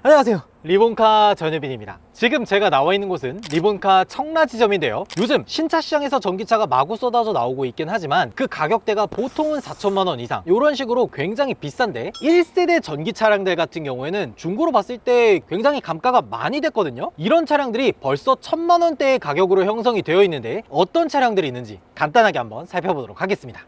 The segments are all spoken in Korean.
안녕하세요, 리본카 전유빈입니다. 지금 제가 나와 있는 곳은 리본카 청라 지점인데요, 요즘 신차 시장에서 전기차가 마구 쏟아져 나오고 있긴 하지만 그 가격대가 보통은 4천만원 이상, 이런 식으로 굉장히 비싼데 1세대 전기 차량들 같은 경우에는 중고로 봤을 때 굉장히 감가가 많이 됐거든요. 이런 차량들이 벌써 1000만원대의 가격으로 형성이 되어 있는데 어떤 차량들이 있는지 간단하게 한번 살펴보도록 하겠습니다.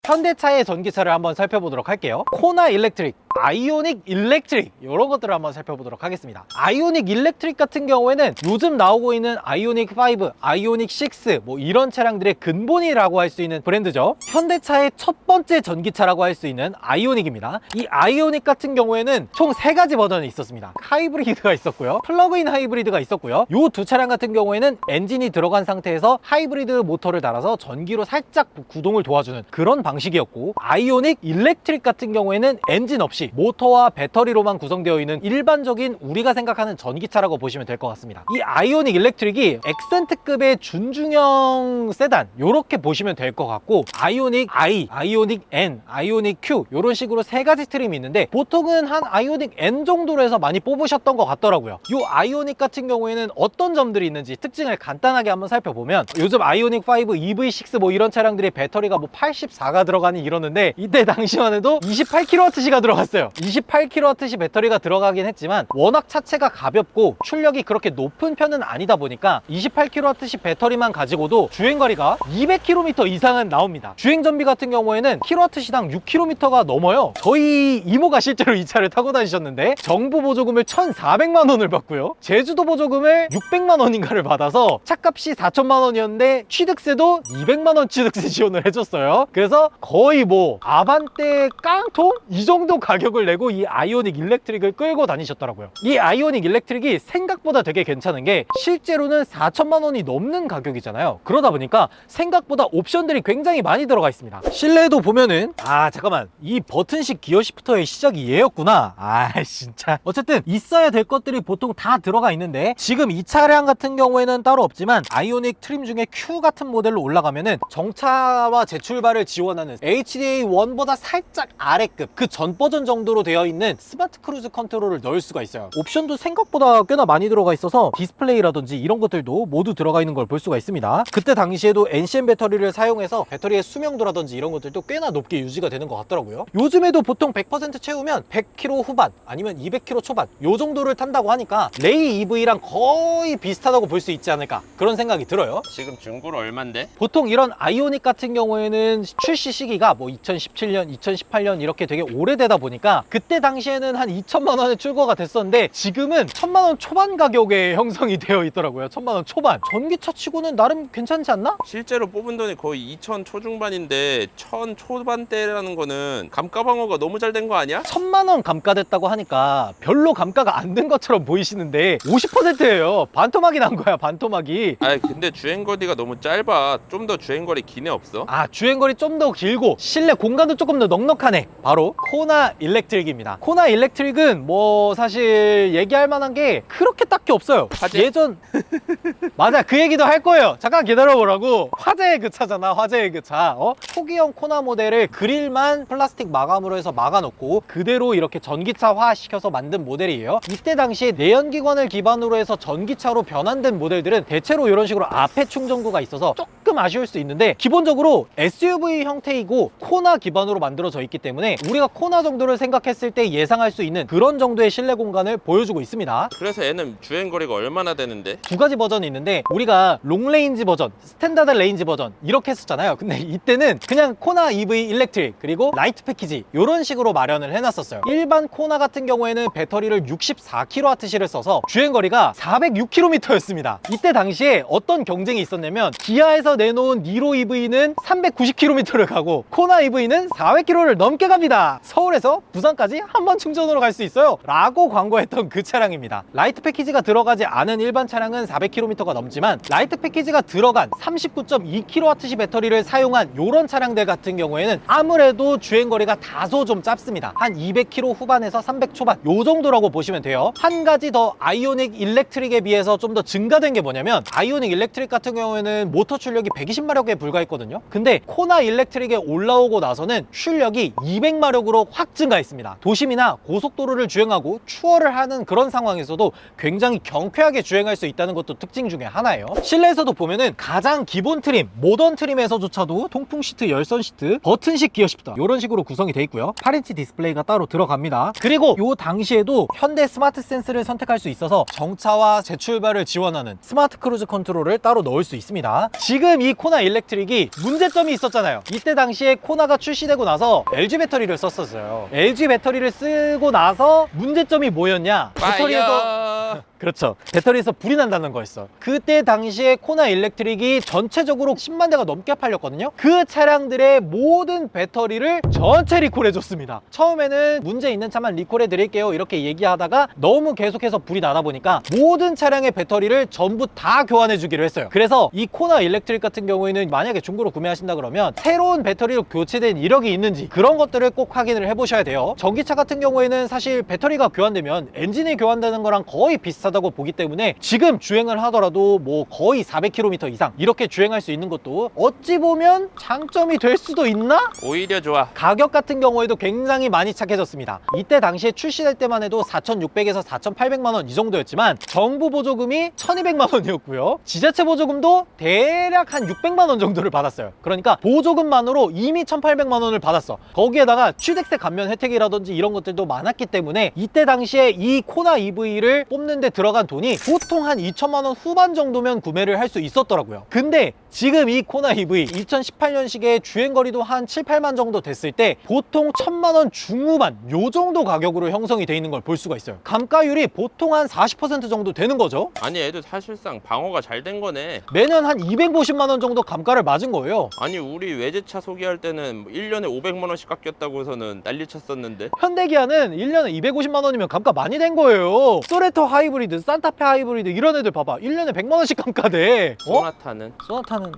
현대차의 전기차를 한번 살펴보도록 할게요. 코나 일렉트릭, 아이오닉 일렉트릭, 이런 것들을 한번 살펴보도록 하겠습니다. 아이오닉 일렉트릭 같은 경우에는 요즘 나오고 있는 아이오닉 5, 아이오닉 6, 뭐 이런 차량들의 근본이라고 할 수 있는 브랜드죠. 현대차의 첫 번째 전기차라고 할 수 있는 아이오닉입니다. 이 아이오닉 같은 경우에는 총 3가지 버전이 있었습니다. 하이브리드가 있었고요, 플러그인 하이브리드가 있었고요, 이 두 차량 같은 경우에는 엔진이 들어간 상태에서 하이브리드 모터를 달아서 전기로 살짝 구동을 도와주는 그런 방식이었고, 아이오닉 일렉트릭 같은 경우에는 엔진 없이 모터와 배터리로만 구성되어 있는 일반적인 우리가 생각하는 전기차라고 보시면 될 것 같습니다. 이 아이오닉 일렉트릭이 액센트급의 준중형 세단, 이렇게 보시면 될 것 같고, 아이오닉 I, 아이오닉 N, 아이오닉 Q 이런 식으로 3가지 트림이 있는데 보통은 한 아이오닉 N 정도로 해서 많이 뽑으셨던 것 같더라고요. 이 아이오닉 같은 경우에는 어떤 점들이 있는지 특징을 간단하게 한번 살펴보면, 요즘 아이오닉 5, EV6 뭐 이런 차량들이 배터리가 뭐 84가 들어가니 이러는데, 이때 당시만 해도 28kWh가 들어갔어요. 28kWh 배터리가 들어가긴 했지만 워낙 차체가 가볍고 출력이 그렇게 높은 편은 아니다 보니까 28kWh 배터리만 가지고도 주행거리가 200km 이상은 나옵니다. 주행전비 같은 경우에는 kWh당 6km가 넘어요. 저희 이모가 실제로 이 차를 타고 다니셨는데 정부 보조금을 1,400만 원을 받고요, 제주도 보조금을 600만 원인가를 받아서 차값이 4천만 원이었는데 취득세도 200만 원 취득세 지원을 해줬어요. 그래서 거의 뭐 아반떼 깡통? 이 정도 가격을 내고 이 아이오닉 일렉트릭을 끌고 다니셨더라고요. 이 아이오닉 일렉트릭이 생각보다 되게 괜찮은 게 실제로는 4천만 원이 넘는 가격이잖아요. 그러다 보니까 생각보다 옵션들이 굉장히 많이 들어가 있습니다. 실내도 보면은 잠깐만, 이 버튼식 기어 시프터의 시작이 얘였구나. 진짜 어쨌든 있어야 될 것들이 보통 다 들어가 있는데, 지금 이 차량 같은 경우에는 따로 없지만 아이오닉 트림 중에 Q 같은 모델로 올라가면은 정차와 재출발을 지원하는 HDA1보다 살짝 아래급 그 전 버전 정도로 되어 있는 스마트 크루즈 컨트롤을 넣을 수가 있어요. 옵션도 생각보다 꽤나 많이 들어가 있어서 디스플레이라든지 이런 것들도 모두 들어가 있는 걸 볼 수가 있습니다. 그때 당시에도 NCM 배터리를 사용해서 배터리의 수명도라든지 이런 것들도 꽤나 높게 유지가 되는 것 같더라고요. 요즘에도 보통 100% 채우면 100km 후반 아니면 200km 초반 요 정도를 탄다고 하니까 레이 EV랑 거의 비슷하다고 볼 수 있지 않을까, 그런 생각이 들어요. 지금 중고로 얼만데? 보통 이런 아이오닉 같은 경우에는 출시 시기가 뭐 2017년, 2018년 이렇게 되게 오래되다 보니까 그때 당시에는 한 2천만 원에 출고가 됐었는데 지금은 1000만 원 초반 가격에 형성이 되어 있더라고요. 1000만 원 초반. 전기차 치고는 나름 괜찮지 않나? 실제로 뽑은 돈이 거의 2천 초중반인데 1000 초반대라는 거는 감가 방어가 너무 잘 된 거 아니야? 1000만 원 감가됐다고 하니까 별로 감가가 안 된 것처럼 보이시는데 50%예요. 반토막이 난 거야, 반토막이. 근데 주행거리가 너무 짧아. 좀 더 주행거리 기내 없어? 주행거리 좀 더 길고 실내 공간도 조금 더 넉넉하네. 바로 코나 일렉트릭입니다. 코나 일렉트릭은 뭐 사실 얘기할 만한 게 그렇게 딱히 없어요. 화재? 맞아, 그 얘기도 할 거예요. 잠깐 기다려보라고. 화재의 그 차잖아, 화재의 그 차. 초기형 코나 모델을 그릴만 플라스틱 마감으로 해서 막아놓고 그대로 이렇게 전기차화 시켜서 만든 모델이에요. 이때 당시에 내연기관을 기반으로 해서 전기차로 변환된 모델들은 대체로 이런 식으로 앞에 충전구가 있어서 조금 아쉬울 수 있는데, 기본적으로 SUV 형태이고 코나 기반으로 만들어져 있기 때문에 우리가 코나 정도를 생각했을 때 예상할 수 있는 그런 정도의 실내 공간을 보여주고 있습니다. 그래서 얘는 주행거리가 얼마나 되는데? 2가지 버전이 있는데, 우리가 롱레인지 버전, 스탠다드 레인지 버전 이렇게 했었잖아요. 근데 이때는 그냥 코나 EV 일렉트릭 그리고 라이트 패키지 이런 식으로 마련을 해놨었어요. 일반 코나 같은 경우에는 배터리를 64kWh를 써서 주행거리가 406km였습니다. 이때 당시에 어떤 경쟁이 있었냐면, 기아에서 내놓은 니로 EV는 390km를 가고 코나 EV는 400km를 넘게 갑니다. 서울에서 부산까지 한 번 충전으로 갈 수 있어요 라고 광고했던 그 차량입니다. 라이트 패키지가 들어가지 않은 일반 차량은 400km가 넘지만 라이트 패키지가 들어간 39.2kWh 배터리를 사용한 이런 차량들 같은 경우에는 아무래도 주행거리가 다소 좀 짧습니다. 한 200km 후반에서 300 초반 요 정도라고 보시면 돼요. 한 가지 더 아이오닉 일렉트릭에 비해서 좀 더 증가된 게 뭐냐면 아이오닉 일렉트릭 같은 경우에는 모터 출력이 120마력에 불과했거든요. 근데 코나 일렉트릭에 올라오고 나서는 출력이 200마력으로 확 증가했습니다. 도심이나 고속도로를 주행하고 추월을 하는 그런 상황에서도 굉장히 경쾌하게 주행할 수 있다는 것도 특징 중에 하나예요. 실내에서도 보면은 가장 기본 트림, 모던 트림에서조차도 통풍 시트, 열선 시트, 버튼식 기어 시프터 이런 식으로 구성이 되어 있고요. 8인치 디스플레이가 따로 들어갑니다. 그리고 요 당시에도 현대 스마트 센스를 선택할 수 있어서 정차와 재출발을 지원하는 스마트 크루즈 컨트롤을 따로 넣을 수 있습니다. 지금 이 코나 일렉트릭이 문제점이 있었잖아요. 이때 당시에 코나가 출시되고 나서 LG 배터리를 썼었어요. LG 배터리를 쓰고 나서 문제점이 뭐였냐? 배터리에서 그렇죠. 배터리에서 불이 난다는 거였어. 그때 당시에 코나 일렉트릭이 전체적으로 10만 대가 넘게 팔렸거든요. 그 차량들의 모든 배터리를 전체 리콜해줬습니다. 처음에는 문제 있는 차만 리콜해 드릴게요 이렇게 얘기하다가 너무 계속해서 불이 나다 보니까 모든 차량의 배터리를 전부 다 교환해 주기로 했어요. 그래서 이 코나 일렉트릭 같은 경우에는 만약에 중고로 구매하신다 그러면 새로운 배터리로 교체된 이력이 있는지 그런 것들을 꼭 확인을 해 보셔야 돼요. 전기차 같은 경우에는 사실 배터리가 교환되면 엔진이 교환되는 거랑 거의 비슷하다고 보기 때문에 지금 주행을 하더라도 뭐 거의 400km 이상 이렇게 주행할 수 있는 것도 어찌 보면 장점이 될 수도 있나? 오히려 좋아. 가격 같은 경우에도 굉장히 많이 착해졌습니다. 이때 당시에 출시될 때만 해도 4,600에서 4,800만 원 이 정도였지만 정부 보조금이 1,200만 원이었고요. 지자체 보조금도 대략 한 600만 원 정도를 받았어요. 그러니까 보조금만으로 이미 1,800만 원을 받았어. 거기에다가 취득세 감면 혜택이라든지 이런 것들도 많았기 때문에 이때 당시에 이 코나 EV를 뽑는데 들어간 돈이 보통 한 2천만 원 후반 정도면 구매를 할 수 있었더라고요. 근데 지금 이 코나 EV 2018년식의 주행거리도 한 7, 8만 정도 됐을 때 보통 1,000만 원 중후반 요 정도 가격으로 형성이 돼 있는 걸 볼 수가 있어요. 감가율이 보통 한 40% 정도 되는 거죠. 아니 애도 사실상 방어가 잘 된 거네. 매년 한 250만 원 정도 감가를 맞은 거예요. 아니 우리 외제차 소개할 때는 1년에 500만 원씩 깎였다고 해서는 난리 쳤었는데 현대기아는 1년에 250만 원이면 감가 많이 된 거예요. 소레토 하이브리드, 산타페 하이브리드 이런 애들 봐봐. 1년에 100만 원씩 감가돼. 소나타는? 소나타는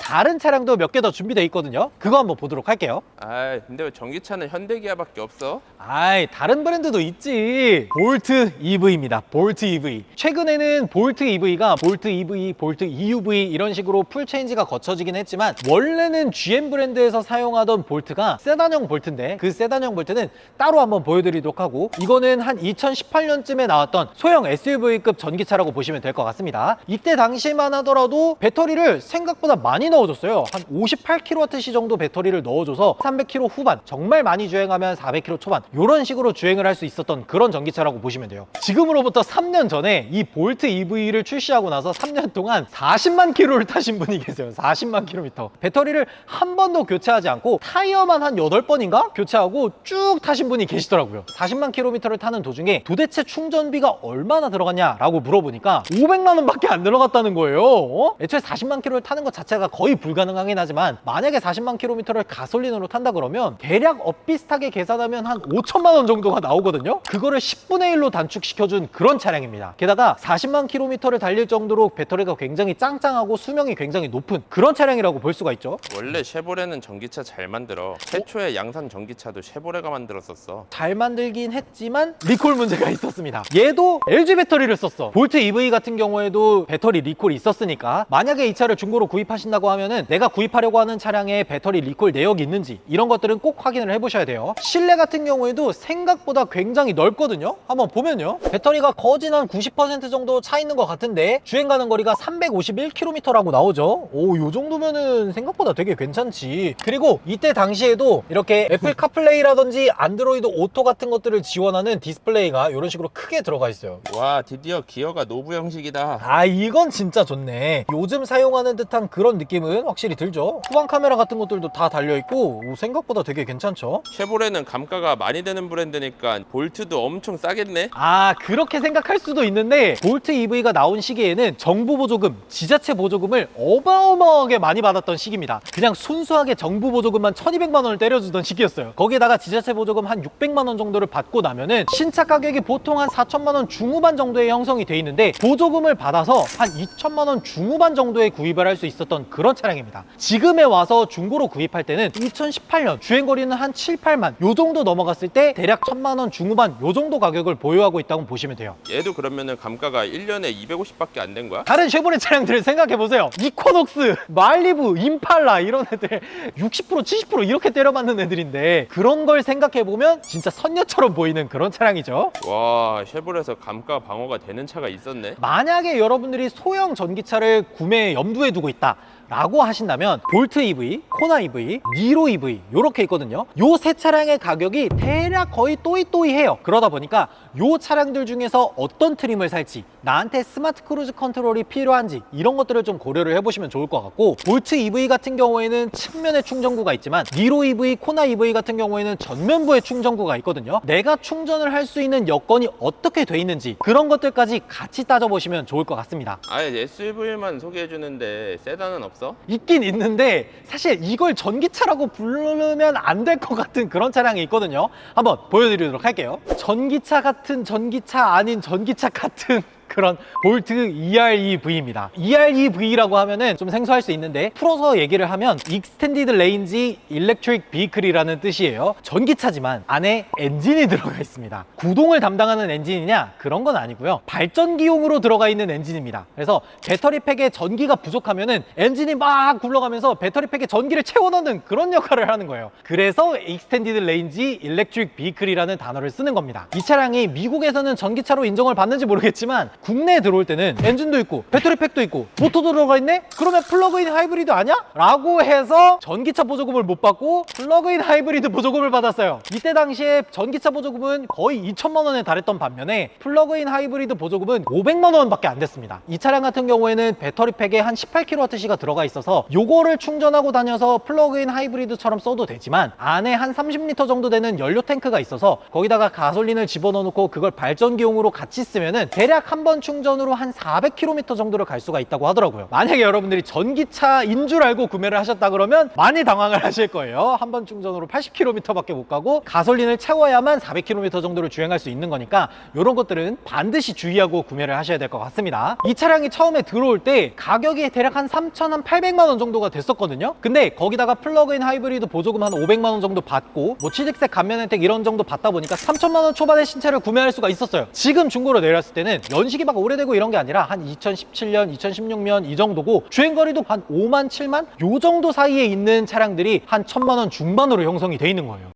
다른 차량도 몇 개 더 준비되어 있거든요. 그거 한번 보도록 할게요. 아 근데 왜 전기차는 현대기아밖에 없어? 아이 다른 브랜드도 있지. 볼트 EV입니다. 볼트 EV. 최근에는 볼트 EV가 볼트 EV, 볼트 EUV 이런 식으로 풀체인지가 거쳐지긴 했지만 원래는 GM 브랜드에서 사용하던 볼트가 세단형 볼트인데 그 세단형 볼트는 따로 한번 보여드리도록 하고 이거는 한 2018년쯤에 나왔던 소형 SUV급 전기차라고 보시면 될 것 같습니다. 이때 당시만 하더라도 배터리를 생각보다 많이 넣어줬어요. 한 58kWh 정도 배터리를 넣어줘서 300km 후반 정말 많이 주행하면 400km 초반 이런 식으로 주행을 할 수 있었던 그런 전기차라고 보시면 돼요. 지금으로부터 3년 전에 이 볼트 EV를 출시하고 나서 3년 동안 40만 킬로를 타신 분이 계세요. 40만 킬로미터. 배터리를 한 번도 교체하지 않고 타이어만 한 8번인가 교체하고 쭉 타신 분이 계시더라고요. 40만 킬로미터를 타는 도중에 도대체 충전비가 얼마나 들어갔냐라고 물어보니까 500만 원밖에 안 들어갔다는 거예요. 애초에 40만 킬로를 타는 것 자체가 거의 불가능하긴 하지만 만약에 40만 킬로미터를 가솔린으로 탄다 그러면 대략 엇비슷하게 계산하면 한 5천만 원 정도가 나오거든요. 그거를 10분의 1로 단축시켜준 그런 차량입니다. 게다가 40만 킬로미터를 달릴 정도로 배터리가 굉장히 짱짱하고 수명이 굉장히 높은 그런 차량이라고 볼 수가 있죠. 원래 쉐보레는 전기차 잘 만들어. 최초의 양산 전기차도 쉐보레가 만들었었어. 잘 만들긴 했지만 리콜 문제가 있었습니다. 얘도 LG 배터리를 썼어. 볼트 EV 같은 경우에도 배터리 리콜이 있었으니까 만약에 이 차를 중고로 구입하신다고 하면은 내가 구입하려고 하는 차량에 배터리 리콜 내역이 있는지 이런 것들은 꼭 확인을 해보셔야 돼요. 실내 같은 경우에도 생각보다 굉장히 넓거든요. 한번 보면요. 배터리가 거진 한 90% 정도 차 있는 것 같은데 주행 가는 거리가 351km라고 나오죠. 오, 요 정도면은 생각보다 되게 괜찮지. 그리고 이때 당시에도 이렇게 애플 카플레이라든지 안드로이드 오토 같은 것들을 지원하는 디스플레이가 이런 식으로 크게 들어가 있어요. 와 드디어 기어가 노브 형식이다. 아, 이건 진짜 좋네. 요즘 사용하는 듯한 듯한 그런 느낌은 확실히 들죠. 후방 카메라 같은 것들도 다 달려있고 생각보다 되게 괜찮죠. 쉐보레는 감가가 많이 되는 브랜드니까 볼트도 엄청 싸겠네. 아, 그렇게 생각할 수도 있는데 볼트 EV가 나온 시기에는 정부 보조금, 지자체 보조금을 어마어마하게 많이 받았던 시기입니다. 그냥 순수하게 정부 보조금만 1200만 원을 때려주던 시기였어요. 거기에다가 지자체 보조금 한 600만 원 정도를 받고 나면은 신차 가격이 보통 한 4천만 원 중후반 정도에 형성이 돼 있는데 보조금을 받아서 한 2천만 원 중후반 정도에 구입을 할 수 있었던 그런 차량입니다. 지금에 와서 중고로 구입할 때는 2018년 주행거리는 한 7, 8만 요 정도 넘어갔을 때 대략 1000만 원 중후반 요 정도 가격을 보유하고 있다고 보시면 돼요. 얘도 그러면은 감가가 1년에 250밖에 안 된 거야? 다른 쉐보레 차량들을 생각해보세요. 이코녹스, 말리부, 임팔라 이런 애들 60% 70% 이렇게 때려맞는 애들인데 그런 걸 생각해보면 진짜 선녀처럼 보이는 그런 차량이죠. 와, 쉐보레에서 감가 방어가 되는 차가 있었네. 만약에 여러분들이 소형 전기차를 구매 염두에 두고 있다 라고 하신다면 볼트 EV, 코나 EV, 니로 EV 이렇게 있거든요. 요 세 차량의 가격이 대략 거의 또이또이해요. 그러다 보니까 요 차량들 중에서 어떤 트림을 살지, 나한테 스마트 크루즈 컨트롤이 필요한지 이런 것들을 좀 고려를 해보시면 좋을 것 같고, 볼트 EV 같은 경우에는 측면에 충전구가 있지만 니로 EV, 코나 EV 같은 경우에는 전면부에 충전구가 있거든요. 내가 충전을 할 수 있는 여건이 어떻게 돼 있는지 그런 것들까지 같이 따져보시면 좋을 것 같습니다. 아예 SUV만 소개해주는데 세단은 없어? 있긴 있는데 사실 이걸 전기차라고 부르면 안 될 것 같은 그런 차량이 있거든요. 한번 보여드리도록 할게요. 전기차 같은 전기차 아닌 전기차 같은 그런 볼트 EREV입니다. EREV라고 하면은 좀 생소할 수 있는데 풀어서 얘기를 하면 Extended Range Electric Vehicle이라는 뜻이에요. 전기차지만 안에 엔진이 들어가 있습니다. 구동을 담당하는 엔진이냐? 그런 건 아니고요. 발전기용으로 들어가 있는 엔진입니다. 그래서 배터리팩에 전기가 부족하면은 엔진이 막 굴러가면서 배터리팩에 전기를 채워 넣는 그런 역할을 하는 거예요. 그래서 Extended Range Electric Vehicle이라는 단어를 쓰는 겁니다. 이 차량이 미국에서는 전기차로 인정을 받는지 모르겠지만 국내에 들어올 때는 엔진도 있고 배터리팩도 있고 모터도 들어가 있네? 그러면 플러그인 하이브리드 아니야? 라고 해서 전기차 보조금을 못 받고 플러그인 하이브리드 보조금을 받았어요. 이때 당시에 전기차 보조금은 거의 2천만 원에 달했던 반면에 플러그인 하이브리드 보조금은 500만 원밖에 안 됐습니다. 이 차량 같은 경우에는 배터리팩에 한 18kWh가 들어가 있어서 요거를 충전하고 다녀서 플러그인 하이브리드처럼 써도 되지만 안에 한 30리터 정도 되는 연료 탱크가 있어서 거기다가 가솔린을 집어넣어 놓고 그걸 발전기용으로 같이 쓰면은 대략 한 번 충전으로 한 400km 정도를 갈 수가 있다고 하더라고요. 만약에 여러분들이 전기차인 줄 알고 구매를 하셨다 그러면 많이 당황을 하실 거예요. 한 번 충전으로 80km 밖에 못 가고 가솔린을 채워야만 400km 정도를 주행할 수 있는 거니까 이런 것들은 반드시 주의하고 구매를 하셔야 될 것 같습니다. 이 차량이 처음에 들어올 때 가격이 대략 한 3,800만 원 정도가 됐었거든요. 근데 거기다가 플러그인 하이브리드 보조금 한 500만 원 정도 받고 뭐 취득세 감면 혜택 이런 정도 받다 보니까 3천만 원 초반에 신차를 구매할 수가 있었어요. 지금 중고로 내렸을 때는 연식이 막 오래되고 이런 게 아니라 한 2017년, 2016년 이 정도고 주행거리도 한 5만, 7만 요 정도 사이에 있는 차량들이 한 1000만 원 중반으로 형성이 돼 있는 거예요.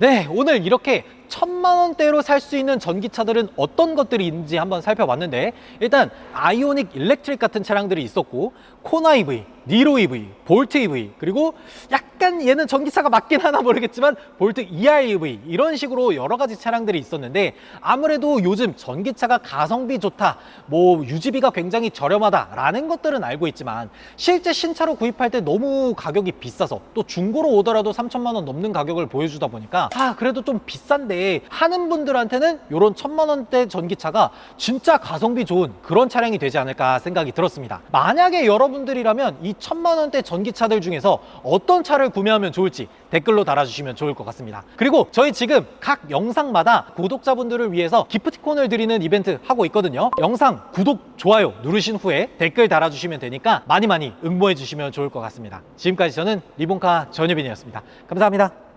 네, 오늘 이렇게 1000만 원대로 살 수 있는 전기차들은 어떤 것들이 있는지 한번 살펴봤는데, 일단 아이오닉 일렉트릭 같은 차량들이 있었고, 코나 EV, 니로 EV, 볼트 EV, 그리고 약간 얘는 전기차가 맞긴 하나 모르겠지만 볼트 EREV 이런 식으로 여러 가지 차량들이 있었는데, 아무래도 요즘 전기차가 가성비 좋다, 뭐 유지비가 굉장히 저렴하다 라는 것들은 알고 있지만 실제 신차로 구입할 때 너무 가격이 비싸서 또 중고로 오더라도 3천만 원 넘는 가격을 보여주다 보니까 그래도 좀 비싼데 하는 분들한테는 이런 1000만 원대 전기차가 진짜 가성비 좋은 그런 차량이 되지 않을까 생각이 들었습니다. 만약에 여러분들이라면 이 1000만 원대 전기차들 중에서 어떤 차를 구매하면 좋을지 댓글로 달아주시면 좋을 것 같습니다. 그리고 저희 지금 각 영상마다 구독자분들을 위해서 기프티콘을 드리는 이벤트 하고 있거든요. 영상 구독, 좋아요 누르신 후에 댓글 달아주시면 되니까 많이 응모해 주시면 좋을 것 같습니다. 지금까지 저는 리본카 전유빈이었습니다. 감사합니다.